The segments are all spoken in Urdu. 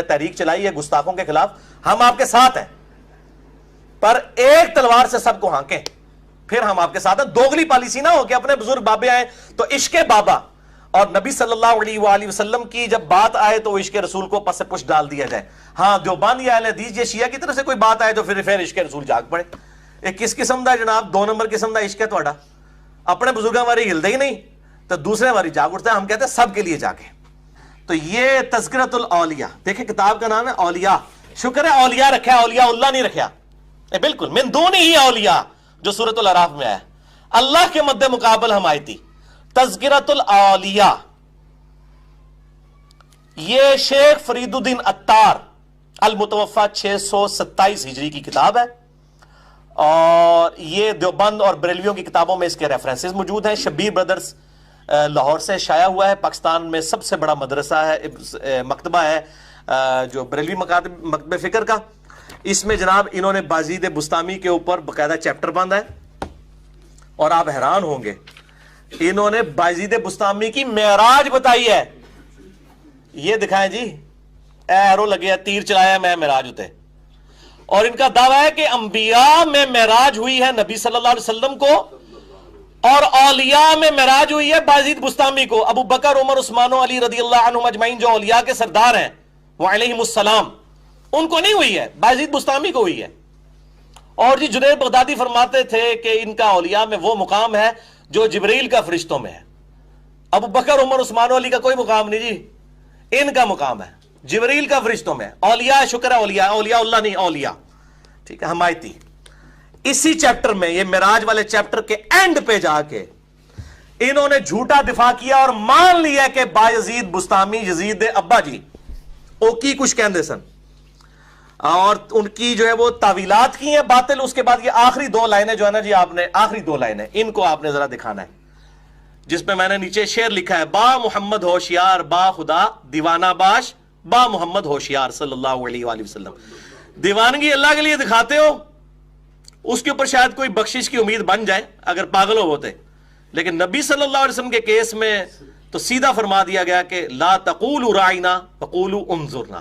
تحریک چلائی ہے گستاخوں کے خلاف، ہم آپ کے ساتھ ہیں، پر ایک تلوار سے سب کو ہانکیں، پھر ہم آپ کے ساتھ ہیں۔ دوگلی پالیسی نہ ہو کہ اپنے بزرگ بابے آئے تو عشق بابا اور نبی صلی اللہ علیہ وآلہ وسلم کی جب بات آئے تو عشق رسول کو پس پش ڈال دیا جائے۔ ہاں دیوبند یا اہل حدیث یا شیعہ کی طرف سے کوئی بات آئے تو پھر عشق رسول جاگ پڑے۔ ایک کس قسم دا جناب 2 نمبر قسم دا عشق ہے تھوڑا، اپنے بزرگاں واری ہلدے ہی نہیں تو دوسرے واری جاگ اٹھتا ہے۔ ہم کہتے ہیں سب کے لیے جاگے۔ تو یہ تذکرۃ الاولیاء، دیکھیں کتاب کا نام ہے اولیاء، شکر ہے اولیاء رکھا ہے، اولیاء اللہ نہیں رکھا، بالکل من دون ہی اولیاء جو سورۃ الاعراف میں آیا، اللہ کے مد مقابل ہم آئی تھی۔ تذکرۃ الاولیاء یہ شیخ فرید الدین عطار المتوفا 627 ہجری کی کتاب ہے، اور یہ دیوبند اور بریلویوں کی کتابوں میں اس کے ریفرنسز موجود ہیں۔ شبیر بردرز لاہور سے شائع ہوا ہے، پاکستان میں سب سے بڑا مدرسہ ہے، مکتبہ ہے جو بریلوی مکتبہ فکر کا۔ اس میں جناب انہوں نے بازید بستامی کے اوپر باقاعدہ چیپٹر باندھا ہے، اور آپ حیران ہوں گے انہوں نے بازید بستامی کی معراج بتائی ہے۔ یہ دکھائیں جی، ایرو لگے تیر چلایا میں معراج ہوتے، اور ان کا دعویٰ ہے کہ انبیاء میں معراج ہوئی ہے نبی صلی اللہ علیہ وسلم کو، اور اولیاء میں معراج ہوئی ہے بازید بستامی کو۔ ابو بکر عمر عثمان و علی رضی اللہ عنہم اجمعین جو اولیاء کے سردار ہیں وعلیہم السلام، ان کو نہیں ہوئی ہے، بازید بستامی کو ہوئی ہے۔ اور جی جنید بغدادی فرماتے تھے کہ ان کا اولیاء میں وہ مقام ہے جو جبریل کا فرشتوں میں ہے۔ ابو بکر عمر عثمان و علی کا کوئی مقام نہیں جی، ان کا مقام ہے جبریل کا فرشتوں میں۔ اولیاء شکر ہے اولیاء، اولیاء اللہ نہیں، اولیاء، ٹھیک ہے، حمایتی۔ اسی چیپٹر میں، یہ معراج والے چیپٹر کے اینڈ پہ جا کے انہوں نے جھوٹا دفاع کیا اور مان لیا کہ بایزید بستامی یزید دے ابا جی او کی کچھ کہندے سن، اور ان کی جو ہے وہ تعویلات کی ہیں باطل۔ اس کے بعد یہ آخری 2 لائنیں جو ہے نا جی، آپ نے آخری 2 لائنیں ان کو آپ نے ذرا دکھانا ہے، جس میں نے نیچے شعر لکھا ہے، با محمد ہوشیار با خدا دیوانہ باش، با محمد ہوشیار صلی اللہ علیہ وآلہ وسلم۔ دیوانگی اللہ کے لیے دکھاتے ہو، اس کے اوپر شاید کوئی بخشش کی امید بن جائے اگر پاگل ہوتے، لیکن نبی صلی اللہ علیہ وسلم کے کیس میں تو سیدھا فرما دیا گیا کہ لا تقولوا رائنا وقولوا انظرنا۔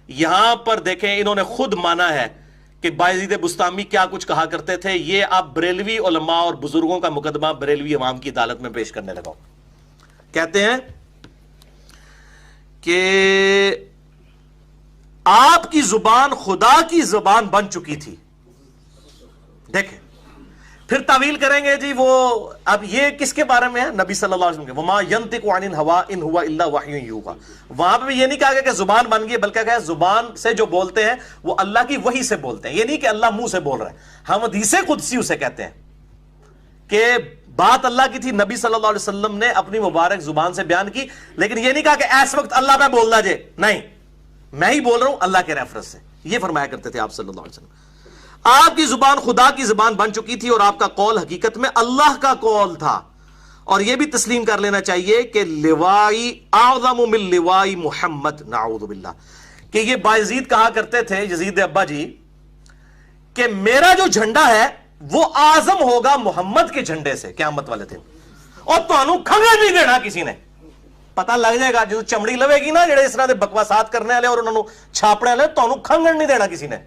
یہاں پر دیکھیں انہوں نے خود مانا ہے کہ بایزید بستامی کیا کچھ کہا کرتے تھے۔ یہ آپ بریلوی علماء اور بزرگوں کا مقدمہ بریلوی عوام کی عدالت میں پیش کرنے لگا۔ کہتے ہیں کہ آپ کی زبان خدا کی زبان بن چکی تھی۔ دیکھیں پھر تعویل کریں گے جی وہ، اب یہ کس کے بارے میں ہے؟ نبی صلی اللہ علیہ وسلم کے، وما ينطق عن الهوى ان هو الا وحی یوحى۔ وہاں پہ بھی یہ نہیں کہا گیا کہ زبان بن گئی، بلکہ کہا زبان سے جو بولتے ہیں وہ اللہ کی وحی سے بولتے ہیں۔ یہ نہیں کہ اللہ منہ سے بول رہا ہے، ہم حدیث قدسی اسے کہتے ہیں کہ بات اللہ کی تھی، نبی صلی اللہ علیہ وسلم نے اپنی مبارک زبان سے بیان کی، لیکن یہ نہیں کہا کہ اس وقت اللہ میں بول رہا جے، نہیں، میں ہی بول رہا ہوں اللہ کے ریفرنس سے۔ یہ فرمایا کرتے تھے آپ صلی اللہ علیہ وسلم۔ آپ کی زبان خدا کی زبان بن چکی تھی، اور آپ کا قول حقیقت میں اللہ کا قول تھا۔ اور یہ بھی تسلیم کر لینا چاہیے کہ لوائی اعظم من لوائی محمد، نعوذ باللہ، کہ یہ بایزید کہا کرتے تھے یزید ابا جی کہ میرا جو جھنڈا ہے وہ اعظم ہوگا محمد کے جھنڈے سے قیامت والے دن، اور تانوں کھنگڑ نہیں دینا کسی نے۔ پتہ لگ جائے گا جو چمڑی لوے گی نا جڑے اس طرح دے بکواسات کرنے والے اور انہوں نے چھاپنے والے، تانوں کھنگڑ نہیں دینا کسی نے۔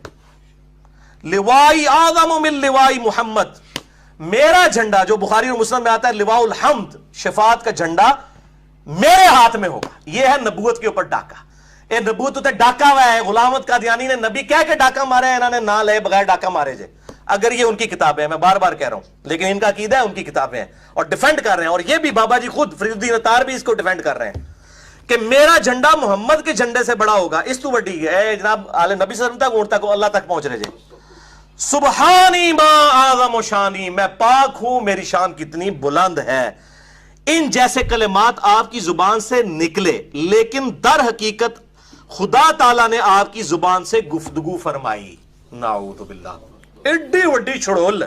لوائی اعظم من لوائی محمد، میرا جھنڈا جو بخاری اور مسلم میں آتا ہے لواء الحمد، شفاعت کا جھنڈا میرے ہاتھ میں ہوگا۔ یہ ہے نبوت کے اوپر ڈاکہ۔ اے نبوت تے ڈاکہ ہوا ہے، غلامت قادیانی نے نبی کہہ کے ڈاکہ مارے ہیں، انہوں نے نہ لے بغیر ڈاکہ مارے جے۔ اگر یہ ان کی کتابیں ہیں، میں بار بار کہہ رہا ہوں، لیکن ان کا عقیدہ ہے ان کی کتابیں ہیں اور ڈیفینڈ کر رہے ہیں، اور یہ بھی بابا جی خود فرید الدین عطار بھی اس کو ڈیفینڈ کر رہے ہیں کہ میرا جھنڈا محمد کے جھنڈے سے بڑا ہوگا۔ اس تو بڑی ہے جناب آل نبی صلی اللہ علیہ وسلم تک اونٹ تک اللہ تک پہنچ رہے جے۔ سبحانی ما اعظم شانی، میں پاک ہوں میری شان کتنی بلند ہے۔ ان جیسے کلمات آپ کی زبان سے نکلے، لیکن در حقیقت خدا تعالیٰ نے آپ کی زبان سے گفتگو فرمائی۔ نعوذ باللہ، ایڈی وڈی چھڑول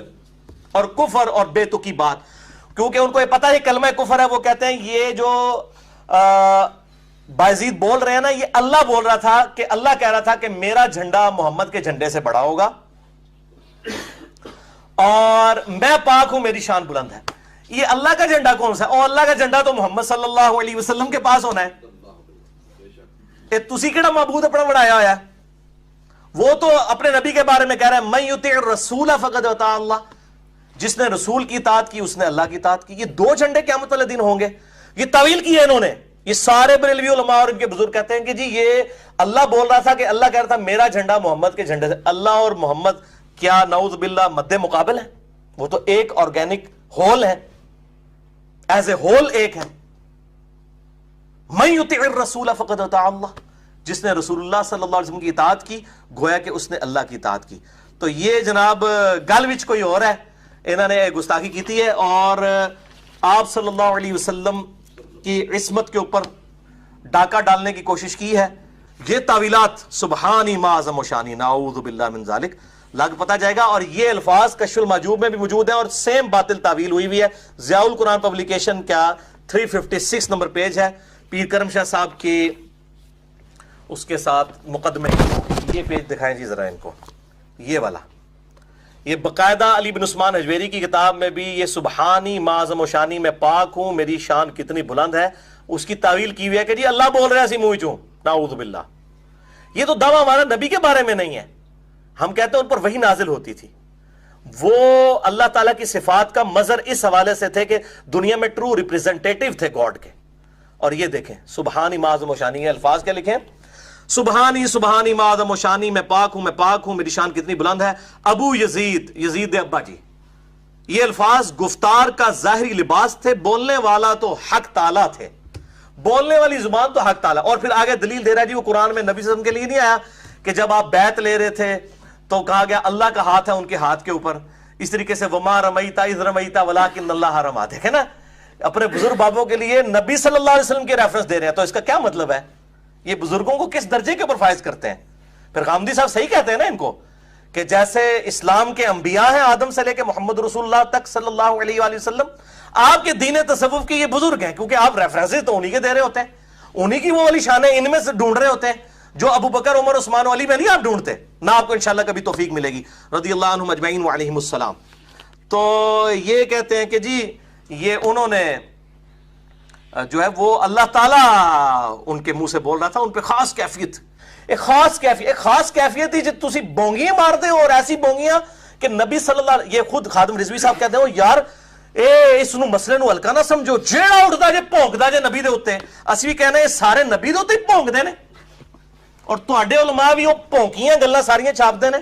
اور کفر اور بے تکی بات، کیونکہ ان کو یہ پتا ہے کلمہ کفر ہے۔ وہ کہتے ہیں یہ جو بایزید بول رہے ہیں نا، یہ اللہ بول رہا تھا کہ اللہ کہہ رہا تھا کہ میرا جھنڈا محمد کے جھنڈے سے بڑا ہوگا اور میں پاک ہوں میری شان بلند ہے۔ یہ اللہ کا جھنڈا کون سا ہے؟ اور اللہ کا جھنڈا تو محمد صلی اللہ علیہ وسلم کے پاس ہونا ہے۔ تسی کیڑا معبود اپنا بنایا ہوا ہے؟ وہ تو اپنے نبی کے بارے میں کہہ رہا ہے من یطع الرسول فقد اطاع اللہ، جس نے رسول کی اطاعت کی اس نے اللہ کی اطاعت کی. یہ دو جھنڈے قیامت والے دن ہوں گے. یہ تعویل کی ہے انہوں نے. یہ سارے بریلوی علماء اور ان کے بزرگ کہتے ہیں کہ جی یہ اللہ بول رہا تھا کہ اللہ کہہ رہا تھا میرا جھنڈا محمد کے جھنڈے سے. اللہ اور محمد کیا نعوذ باللہ مد مقابل ہے؟ وہ تو ایک آرگینک ہول ہے، ایز اے ہول ایک ہے. من یطع الرسول فقد اطاع اللہ، جس نے رسول اللہ صلی اللہ علیہ وسلم کی اطاعت کی گویا کہ اس نے اللہ کی اطاعت کی. تو یہ جناب گل وچ کوئی اور ہے، انہوں نے گستاخی کیتی ہے اور آپ صلی اللہ علیہ وسلم کی عصمت کے اوپر ڈاکہ ڈالنے کی کوشش کی ہے. یہ تعویلات سبحانی ما اعظم و شانی نعوذ باللہ من ذالک لگ پتا جائے گا. اور یہ الفاظ کشف المحجوب میں بھی موجود ہیں اور سیم باطل تعویل ہوئی ہوئی ہے. ضیاء القرآن پبلیکیشن کا 356 نمبر پیج ہے، پیر کرم شاہ صاحب کی اس کے ساتھ مقدمے. یہ پیج دکھائیں جی ذرا ان کو، یہ والا. یہ باقاعدہ علی بن عثمان حجویری کی کتاب میں بھی یہ سبحانی ما اعظم و شانی میں پاک ہوں میری شان کتنی بلند ہے، اس کی تعویل کی ہوئی ہے کہ جی اللہ بول رہے ہیں اسی منہ چوں نعوذ باللہ. یہ تو دعویٰ ہمارا نبی کے بارے میں نہیں ہے. ہم کہتے ہیں ان پر وحی نازل ہوتی تھی. وہ اللہ تعالیٰ کی صفات کا مظہر اس حوالے سے تھے کہ دنیا میں ٹرو ریپریزنٹیٹیو تھے گاڈ کے. اور یہ دیکھیں سبحانی ما اعظم و شانی، یہ الفاظ کیا لکھیں؟ سبحانی سبحانی ما اعظم و شانی میں پاک ہوں میری شان کتنی بلند ہے. ابو یزید ابا جی. یہ الفاظ گفتار کا ظاہری لباس تھے، بولنے والا تو حق تعالیٰ تھے، بولنے والی زبان تو حق تعالیٰ. اور پھر آگے دلیل دے رہا ہے جی وہ قرآن میں نبی صلی اللہ علیہ وسلم کے لیے نہیں آیا کہ جب آپ بیعت لے رہے تھے تو کہا گیا اللہ کا ہاتھ ہے ان کے ہاتھ کے اوپر. اس طریقے سے وما رمیتا اذ رمیتا ولکن اللہ رما. دیکھیں نا اپنے بزرگ بابوں کے لیے نبی صلی اللہ علیہ وسلم کے ریفرنس دے رہے ہیں. تو اس کا کیا مطلب ہے؟ یہ بزرگوں کو کس درجے کے اوپر فائز کرتے ہیں؟ پھر غامدی صاحب صحیح کہتے ہیں نا ان کو کہ جیسے اسلام کے انبیاء ہیں آدم سے لے کے محمد رسول اللہ تک صلی اللہ علیہ وآلہ وسلم، آپ کے دین تصوف کے یہ بزرگ ہیں کیونکہ آپ ریفرنسز تو انہی کے دے رہے ہوتے ہیں، انہی کی وہ والی شانیں ان میں سے ڈھونڈ رہے ہوتے ہیں جو ابو بکر عمر عثمان و علی میں نہیں آپ ڈھونڈتے. نہ آپ کو انشاءاللہ کبھی توفیق ملے گی رضی اللہ عنہم اجمعین وعلیہم السلام. تو یہ کہتے ہیں کہ جی یہ انہوں نے جو ہے وہ اللہ تعالیٰ ان کے منہ سے بول رہا تھا، ان پہ خاص کیفیت، ایک خاص کیفیت تھی جب تسی بونگیاں مارتے ہو اور ایسی بونگیاں کہ نبی صلی اللہ علیہ، یہ خود خادم رضوی صاحب کہتے ہیں یار اس مسئلے نو ہلکا نہ سمجھو، جیڑا اٹھتا جے پونکدا جے نبی دے اوتے. اسی بھی کہنا یہ سارے نبی دے اوتے ہی پونکدے نے اور تواڈے علماء بھی وہ پونکیاں گلاں ساریاں چھاپدے نے.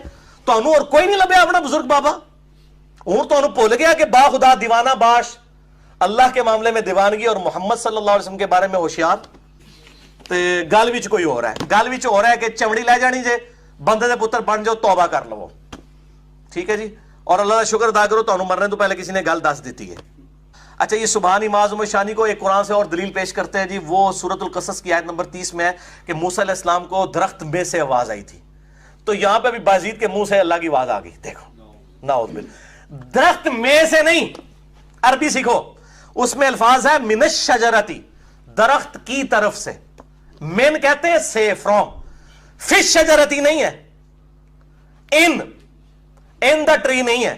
تانوں اور کوئی نہیں لبیا اپنا بزرگ بابا؟ ہوں تانوں بھول گیا کہ با خدا دیوانہ باش، اللہ کے معاملے میں دیوانگی اور محمد صلی اللہ علیہ وسلم کے بارے میں ہوشیار. تے گل وچ کوئی ہو رہا ہے، گل وچ ہو رہا ہے کہ چمڑی لے جانی جے بندے دے پتر بن جاؤ توبہ کر لو. ٹھیک ہے جی، اور اللہ کا شکر ادا کرو تانوں مرنے تو پہلے کسی نے گل دس دیتی ہے. اچھا یہ سبحانی ما اعظم و شانی کو ایک قرآن سے اور دلیل پیش کرتے ہیں جی. وہ سورۃ القصص کی آیت نمبر 30 میں ہے کہ موسیٰ علیہ السلام کو درخت میں سے آواز آئی تھی. تو یہاں پہ بھی بازید کے منہ سے اللہ کی آواز آ گئی. دیکھو نعوذ باللہ، درخت میں سے نہیں، عربی سیکھو. اس میں الفاظ ہے من الشجرتی، درخت کی طرف سے. من کہتے ہیں سے، فرام. فی الشجرتی نہیں ہے، ان دا ٹری نہیں ہے.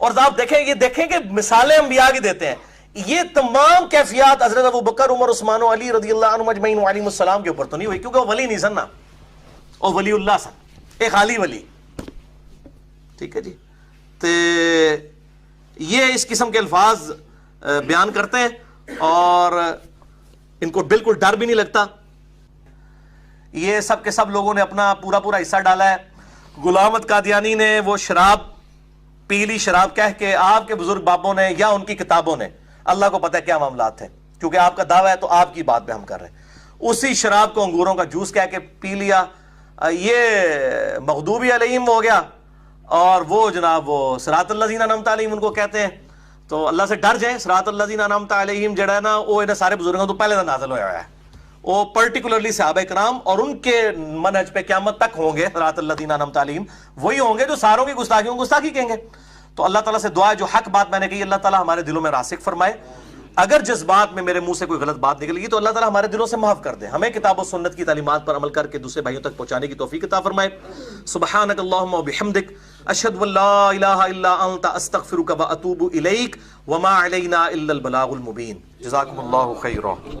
اور آپ دیکھیں یہ دیکھیں کہ مثالیں انبیاء کی دیتے ہیں. یہ تمام کیفیات حضرت ابو بکر عمر عثمان و علی رضی اللہ عنہم اجمعین وعلیہم السلام کے اوپر تو نہیں ہوئی کیونکہ وہ ولی نہیں سن نا، وہ ولی اللہ سن، ایک عالی ولی. ٹھیک ہے جی. تو یہ اس قسم کے الفاظ بیان کرتے ہیں اور ان کو بالکل ڈر بھی نہیں لگتا. یہ سب کے سب لوگوں نے اپنا پورا حصہ ڈالا ہے. غلام احمد قادیانی نے وہ شراب پیلی شراب کہہ کے آپ کے بزرگ بابوں نے یا ان کی کتابوں نے، اللہ کو پتہ ہے کیا معاملات تھے، کیونکہ آپ کا دعویٰ ہے تو آپ کی بات پہ ہم کر رہے ہیں. اسی شراب کو انگوروں کا جوس کہہ کے پی لیا. یہ مغضوب علیہم ہو گیا اور وہ جناب وہ صراط الذین انعمت علیہم ان کو کہتے ہیں. تو اللہ سے ڈر جائیں. صراط الذین انعمت علیہم جڑا ہے نا وہ انہیں سارے بزرگوں تو پہلے نازل ہوا ہے. وہ پرٹیکولرلی صحابہ کرام اور ان کے منہج پہ قیامت تک ہوں گے صراط الذین انعمت علیہم، وہی ہوں گے جو ساروں کی گستاخیوں گستاخی کہیں گے. تو اللہ تعالیٰ سے دعا ہے جو حق بات میں نے کہی اللہ تعالیٰ ہمارے دلوں میں راسخ فرمائے. اگر جذبات میں میرے منہ سے کوئی غلط بات نکل گئی تو اللہ تعالیٰ ہمارے دلوں سے معاف کر دے. ہمیں کتاب و سنت کی تعلیمات پر عمل کر کے دوسرے بھائیوں تک پہنچانے کی توفیق عطا فرمائے. سبحانک اللہم و بحمدک، اشہد ان لا الہ الا انت، استغفرک و اتوب الیک، وما علینا الا البلاغ المبین. جزاکم اللہ خیرا.